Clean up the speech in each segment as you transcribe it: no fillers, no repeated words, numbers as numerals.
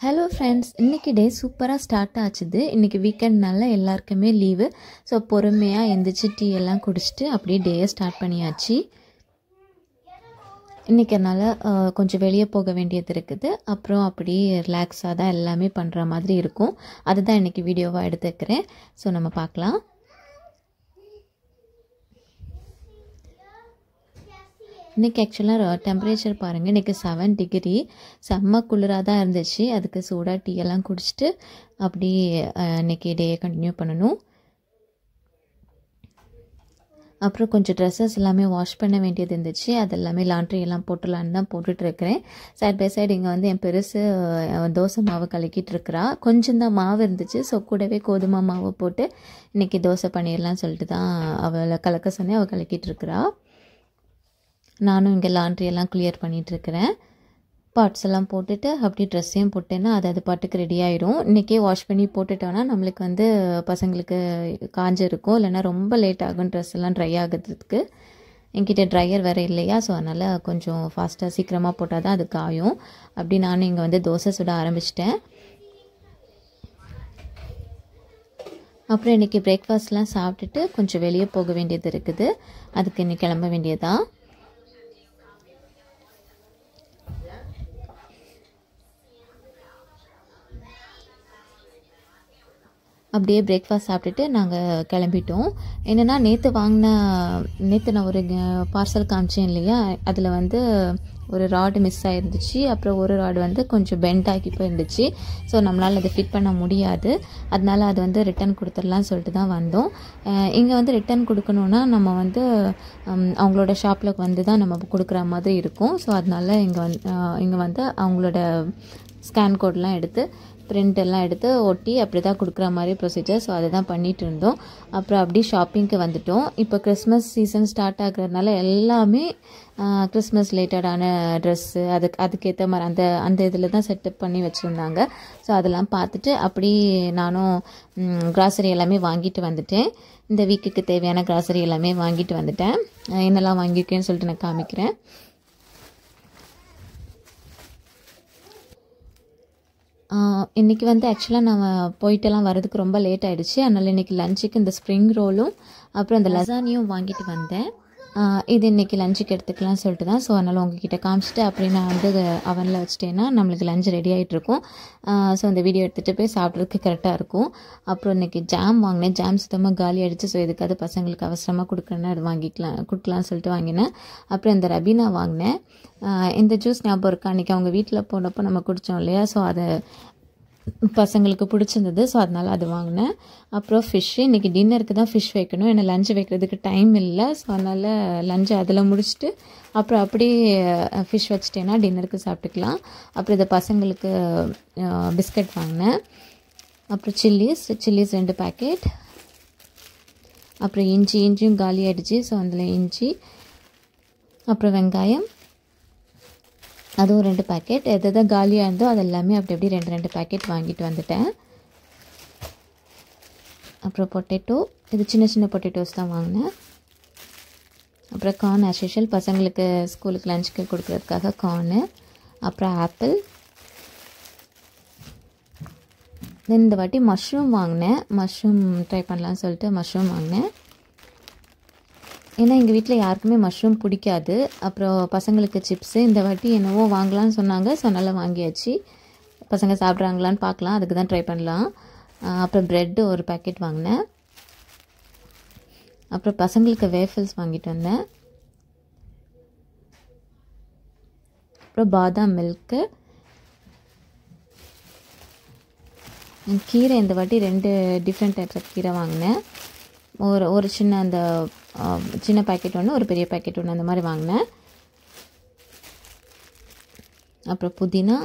Hello friends, இன்றைக்கி டே சூப்பராக start ஆச்சுது. இன்றைக்கி வீக்கெண்ட்னால எல்லாருக்குமே லீவு. ஸோ பொறுமையாக எந்திரிச்சு டீ எல்லாம் குடிச்சிட்டு அப்படியே டேயை ஸ்டார்ட் பண்ணியாச்சு. இன்றைக்கி என்னால் கொஞ்சம் வெளியே போக வேண்டியது இருக்குது. அப்புறம் அப்படியே ரிலாக்ஸாக தான் எல்லாமே பண்ணுற மாதிரி இருக்கும். அதுதான் இன்றைக்கி வீடியோவாக எடுத்துக்கிறேன். ஸோ நம்ம பார்க்கலாம். இன்றைக்கி ஆக்சுவலாக டெம்பரேச்சர் பாருங்கள், இன்றைக்கி 7 டிகிரி, செம்ம குளிராக தான் இருந்துச்சு. அதுக்கு சூடாக டீ எல்லாம் குடிச்சிட்டு அப்படி இன்றைக்கி டேயை கண்டினியூ பண்ணணும். அப்புறம் கொஞ்சம் ட்ரெஸ்ஸஸ் எல்லாமே வாஷ் பண்ண வேண்டியது இருந்துச்சு. அது எல்லாமே லாண்ட்ரி எல்லாம் போட்டுலான்னு தான் போட்டுட்ருக்கிறேன். சைட் பை சைடு இங்கே வந்து என் பெருசு தோசை மாவு கலக்கிட்டு இருக்கிறா. கொஞ்சம் தான் மாவு இருந்துச்சு. ஸோ கூடவே கோதுமை மாவு போட்டு இன்றைக்கி தோசை பண்ணிடலான்னு சொல்லிட்டு தான் அவளை கலக்க சொன்னேன். அவள் கலக்கிட்டு இருக்கிறா. நானும் இங்கே லாண்ட்ரி எல்லாம் கிளியர் பண்ணிகிட்ருக்கிறேன். பார்ட்ஸ் எல்லாம் போட்டுட்டு அப்படி ட்ரெஸ்ஸையும் போட்டேன்னா அது பாட்டுக்கு ரெடி ஆகிடும். இன்றைக்கே வாஷ் பண்ணி போட்டுட்டோன்னா நம்மளுக்கு வந்து பசங்களுக்கு காஞ்சிருக்கும். இல்லைன்னா ரொம்ப லேட் ஆகும் ட்ரெஸ் எல்லாம் ட்ரை ஆகிறதுக்கு. என்கிட்ட ட்ரையர் வேறு இல்லையா, ஸோ அதனால் கொஞ்சம் ஃபாஸ்ட்டாக சீக்கிரமாக போட்டால் தான் அது காயும். அப்படி நானும் இங்கே வந்து தோசை சுட ஆரம்பிச்சிட்டேன். அப்புறம் இன்றைக்கி பிரேக்ஃபாஸ்ட்லாம் சாப்பிட்டுட்டு கொஞ்சம் வெளியே போக வேண்டியது இருக்குது. அதுக்கு இன்னைக்கு கிளம்ப வேண்டியதான். அப்படியே பிரேக்ஃபாஸ்ட் சாப்பிட்டுட்டு நாங்கள் கிளம்பிட்டோம். என்னென்னா நேற்று நான் ஒரு பார்சல் காமிச்சேன் இல்லையா, அதில் வந்து ஒரு ராடு மிஸ் ஆகிருந்துச்சு. அப்புறம் ஒரு ராடு வந்து கொஞ்சம் பெண்ட் ஆகி போயிருந்துச்சு. ஸோ நம்மளால் அதை ஃபிட் பண்ண முடியாது. அதனால் அது வந்து ரிட்டன் கொடுத்துடலான்னு சொல்லிட்டு தான் வந்தோம். இங்கே வந்து ரிட்டன் கொடுக்கணுன்னா நம்ம வந்து அவங்களோட ஷாப்பில் வந்து தான் நம்ம கொடுக்குற மாதிரி இருக்கும். ஸோ அதனால் இங்கே வந்து அவங்களோட ஸ்கேன் கோட்லாம் எடுத்து பிரிண்ட் எல்லாம் எடுத்து ஒட்டி அப்படி தான் கொடுக்குற மாதிரி ப்ரொசீஜர். ஸோ அதை தான் பண்ணிகிட்டு இருந்தோம். அப்புறம் அப்படி ஷாப்பிங்க்கு வந்துட்டோம். இப்போ கிறிஸ்மஸ் சீசன் ஸ்டார்ட் ஆகுறதுனால எல்லாமே கிறிஸ்மஸ் ரிலேட்டடான ட்ரெஸ்ஸு அதுக்கேற்ற மாதிரி அந்த இதில் தான் செட்டப் பண்ணி வச்சுருந்தாங்க. ஸோ அதெல்லாம் பார்த்துட்டு அப்படி நானும் கிராசரி எல்லாமே வாங்கிட்டு வந்துட்டேன். இந்த வீக்குக்கு தேவையான கிராசரி எல்லாமே வாங்கிட்டு வந்துட்டேன். என்னெல்லாம் வாங்கியிருக்கேன்னு சொல்லிட்டு நான் காமிக்கிறேன். இன்றைக்கி வந்து ஆக்சுவலாக நான் போயிட்டெல்லாம் வரதுக்கு ரொம்ப லேட் ஆகிடுச்சு. அதனால் இன்றைக்கி லஞ்சுக்கு இந்த ஸ்ப்ரிங் ரோலும் அப்புறம் இந்த லசானியும் வாங்கிட்டு வந்தேன். இது இன்றைக்கி லஞ்சுக்கு எடுத்துக்கலாம்னு சொல்லிட்டு தான். ஸோ அதனால் உங்ககிட்ட காமிச்சிட்டு அப்படி நான் வந்து அவனில் வச்சுட்டேன்னா நம்மளுக்கு லஞ்ச் ரெடி ஆகிட்ருக்கும். ஸோ இந்த வீடியோ எடுத்துகிட்டு போய் சாப்பிட்றதுக்கு கரெக்டாக இருக்கும். அப்புறம் இன்றைக்கி ஜாம் வாங்கினேன். ஜாம் சுத்தமாக காலி ஆகிடுச்சு. ஸோ எதுக்காவது பசங்களுக்கு அவசரமாக கொடுக்கணுன்னா அது கொடுக்கலான்னு சொல்லிட்டு வாங்கினேன். அப்புறம் இந்த ரபீனா வாங்கினேன். இந்த ஜூஸ் ஞாபகம் இருக்கா, அன்றைக்கி அவங்க வீட்டில் போனப்போ நம்ம குடித்தோம் இல்லையா, ஸோ அதை பசங்களுக்கு பிடிச்சிருந்தது. ஸோ அதனால் அது வாங்கினேன். அப்புறம் ஃபிஷ்ஷு, இன்றைக்கி டின்னருக்கு தான் ஃபிஷ் வைக்கணும். ஏன்னா லஞ்சு வைக்கிறதுக்கு டைம் இல்லை. ஸோ அதனால் லஞ்சு அதில் முடிச்சுட்டு அப்புறம் அப்படியே ஃபிஷ் வச்சுட்டேன்னா டின்னருக்கு சாப்பிட்டுக்கலாம். அப்புறம் இதை பசங்களுக்கு பிஸ்கட் வாங்கினேன். அப்புறம் சில்லிஸ் 2 பேக்கெட். அப்புறம் இஞ்சியும் காலி ஆகிடுச்சு. ஸோ அதில் இஞ்சி, அப்புறம் வெங்காயம் அதுவும் 2 பேக்கெட். எது காலியாக இருந்தோ அது எல்லாமே அப்படி 2 பேக்கெட் வாங்கிட்டு வந்துட்டேன். அப்புறம் பொட்டேட்டோ, இது சின்ன பொட்டேட்டோஸ் தான் வாங்கினேன். அப்புறம் கார்ன் ஆஸ் யூஷுவல் பசங்களுக்கு ஸ்கூலுக்கு லஞ்சுக்கு கொடுக்குறதுக்காக கார்னு. அப்புறம் ஆப்பிள். தென் இந்த வாட்டி மஷ்ரூம் வாங்கினேன். மஷ்ரூம் ட்ரை பண்ணலான்னு சொல்லிட்டு மஷ்ரூம் வாங்கினேன். ஏன்னா எங்கள் வீட்டில் யாருக்குமே மஷ்ரூம் பிடிக்காது. அப்புறம் பசங்களுக்கு சிப்ஸு இந்த வாட்டி என்னவோ வாங்கலான்னு சொன்னாங்க. ஸோ நல்லா வாங்கியாச்சு. பசங்க சாப்பிட்றாங்களான்னு பார்க்கலாம், அதுக்கு தான் ட்ரை பண்ணலாம். அப்புறம் ப்ரெட்டு ஒரு பேக்கெட் வாங்கினேன். அப்புறம் பசங்களுக்கு வேஃபில்ஸ் வாங்கிட்டு வந்தேன். அப்புறம் பாதாம் மில்க்கு. கீரை இந்த வாட்டி 2 டிஃப்ரெண்ட் டைப்ஸ் ஆஃப் கீரை வாங்கினேன். ஒரு சின்ன அந்த சின்ன பேக்கெட் ஒன்று, ஒரு பெரிய பேக்கெட் ஒன்று, அந்த மாதிரி வாங்கினேன். அப்புறம் புதினா,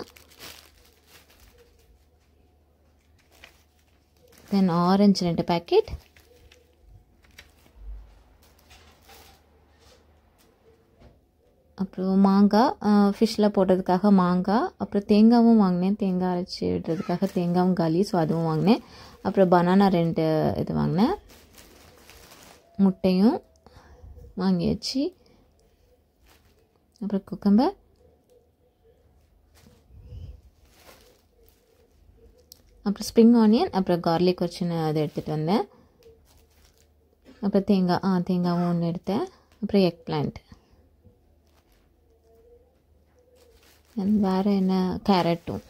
தென் ஆரஞ்சு 2 பேக்கெட். அப்புறம் மாங்காய், ஃபிஷ்ஷில் போடுறதுக்காக மாங்காய். அப்புறம் தேங்காயும் வாங்கினேன். தேங்காய் அரைச்சி விடுறதுக்காக தேங்காயும் காலி. ஸோ அதுவும் வாங்கினேன். அப்புறம் பனானா 2 இது வாங்கினேன். முட்டையும் வாங்கியாச்சு. அப்புறம் குக்கம்பர், அப்புறம் ஸ்ப்ரிங் ஆனியன், அப்புறம் கார்லிக் ஒரு சின்ன அதை எடுத்துகிட்டு வந்தேன். அப்புறம் தேங்காவும் ஒன்று எடுத்தேன். அப்புறம் எக் பிளான்ட், வேறு என்ன, கேரட்டும்.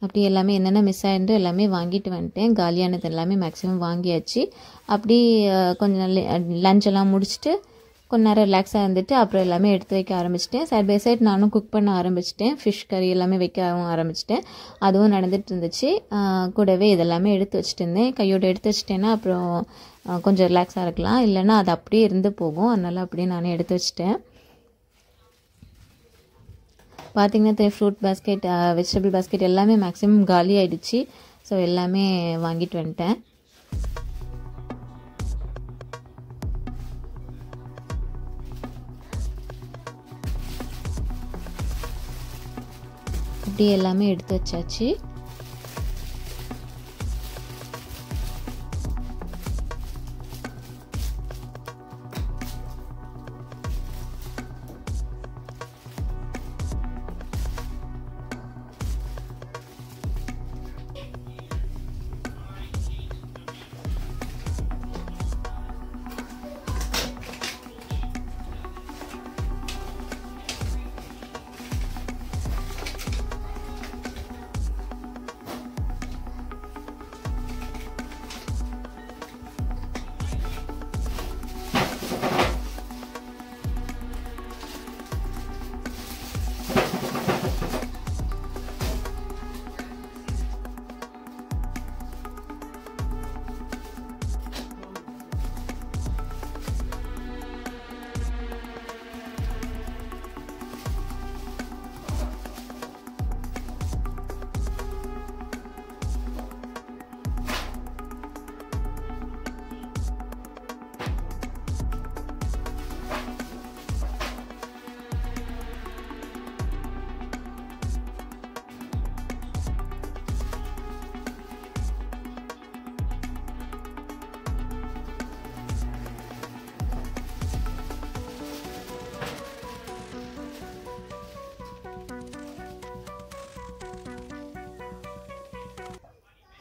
அப்படி எல்லாமே என்னென்ன மிஸ் ஆகிருந்தோ எல்லாமே வாங்கிட்டு வந்துட்டேன். காலியானது எல்லாமே மேக்ஸிமம் வாங்கியாச்சு. அப்படி கொஞ்சம் லஞ்செல்லாம் முடிச்சுட்டு கொஞ்ச நேரம் ரிலாக்ஸாக இருந்துட்டு அப்புறம் எல்லாமே எடுத்து வைக்க ஆரம்பிச்சிட்டேன். சைட் பை சைட் நானும் குக் பண்ண ஆரம்பிச்சிட்டேன். ஃபிஷ் கறி எல்லாமே வைக்கவும் ஆரம்பிச்சிட்டேன். அதுவும் நடந்துட்டு இருந்துச்சு. கூடவே இதெல்லாமே எடுத்து வச்சுட்டு இருந்தேன். கையோடு எடுத்து வச்சுட்டேன்னா அப்புறம் கொஞ்சம் ரிலாக்ஸாக இருக்கலாம், இல்லைன்னா அது அப்படியே இருந்து போகும். அதனால் அப்படியே நானே எடுத்து வச்சுட்டேன். பார்த்திங்கன்னா ஃப்ரூட் பாஸ்கெட், வெஜிடபிள் பாஸ்கெட் எல்லாமே மேக்ஸிமம் காலி ஆகிடுச்சு. ஸோ எல்லாமே வாங்கிட்டு வந்துட்டேன். அப்படி எல்லாமே எடுத்து வச்சாச்சு.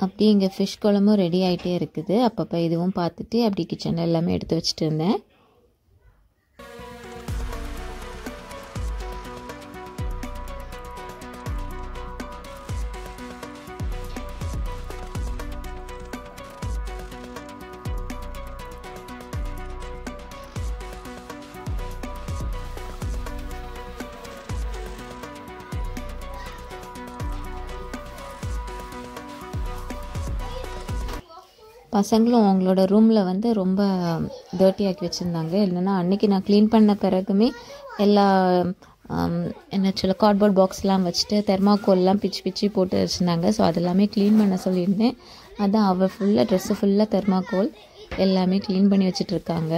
அப்படி இங்கே ஃபிஷ் குழம்பும் ரெடி ஆகிட்டே இருக்குது. அப்பப்போ இதுவும் பார்த்துட்டு அப்படி கிச்சனில் எல்லாமே எடுத்து வச்சுட்டு இருந்தேன். பசங்களும் அவங்களோட ரூமில் வந்து ரொம்ப டர்ட்டி ஆக்கி வச்சுருந்தாங்க. இல்லைன்னா அன்றைக்கி நான் க்ளீன் பண்ண பிறகுமே எல்லா என்ன சொல்ல கார்ட்போர்ட் பாக்ஸ்லாம் வச்சுட்டு தெர்மாக்கோல்லாம் பிச்சு போட்டு வச்சுருந்தாங்க. ஸோ அதெல்லாமே க்ளீன் பண்ண சொல்லியிருந்தேன். அதான் அவள் ஃபுல்லாக ட்ரெஸ்ஸு ஃபுல்லாக தெர்மாக்கோல் எல்லாமே க்ளீன் பண்ணி வச்சுட்ருக்காங்க.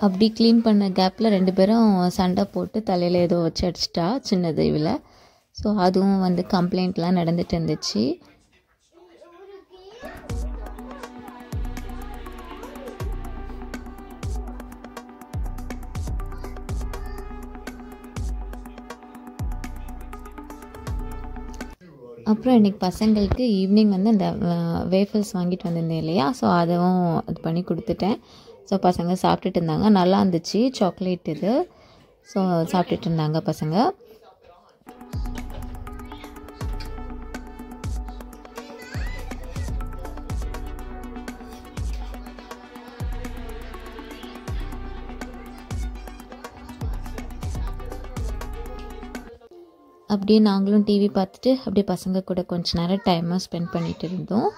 அப்படி க்ளீன் பண்ண கேப்பில் 2 பேரும் சண்டை போட்டு தலையில் ஏதோ வச்சு அடிச்சிட்டா சின்னது இவில். ஸோ அதுவும் வந்து கம்ப்ளைண்ட்லாம் நடந்துட்டு இருந்துச்சு. அப்புறம் இன்றைக்கி பசங்களுக்கு ஈவினிங் வந்து அந்த வேஃபல்ஸ் வாங்கிட்டு வந்திருந்தேன் இல்லையா, ஸோ அதுவும் இது பண்ணி கொடுத்துட்டேன். ஸோ பசங்க சாப்பிட்டுட்டு இருந்தாங்க. நல்லா இருந்துச்சு, சாக்லேட் இது. ஸோ சாப்பிட்டுட்டு இருந்தாங்க பசங்க. அப்படியே நாங்களும் டிவி பார்த்துட்டு அப்படியே பசங்க கூட கொஞ்ச நேரம் டைமாக ஸ்பெண்ட் பண்ணிகிட்டு இருந்தோம்.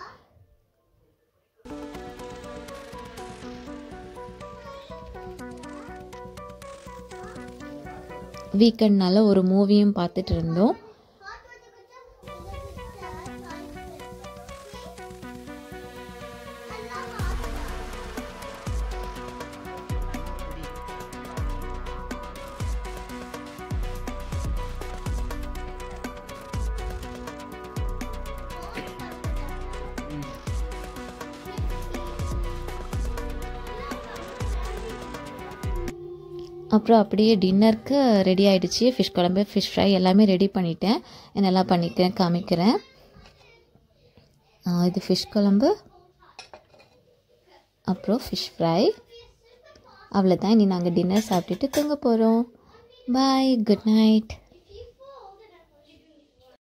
வீக்கெண்ட்னால ஒரு மூவியும் பார்த்துட்டு இருந்தோம். அப்புறம் அப்படியே டின்னருக்கு ரெடி ஆகிடுச்சு. ஃபிஷ் குழம்பு, ஃபிஷ் ஃப்ரை எல்லாமே ரெடி பண்ணிட்டேன். என்னெல்லாம் பண்ணிக்கிறேன் காமிக்கிறேன். இது ஃபிஷ் குழம்பு, அப்புறம் ஃபிஷ் ஃப்ரை. அவ்வளோதான். இனி நாங்கள் டின்னர் சாப்பிட்டுட்டு தூங்க போகிறோம். பாய், குட் நைட்.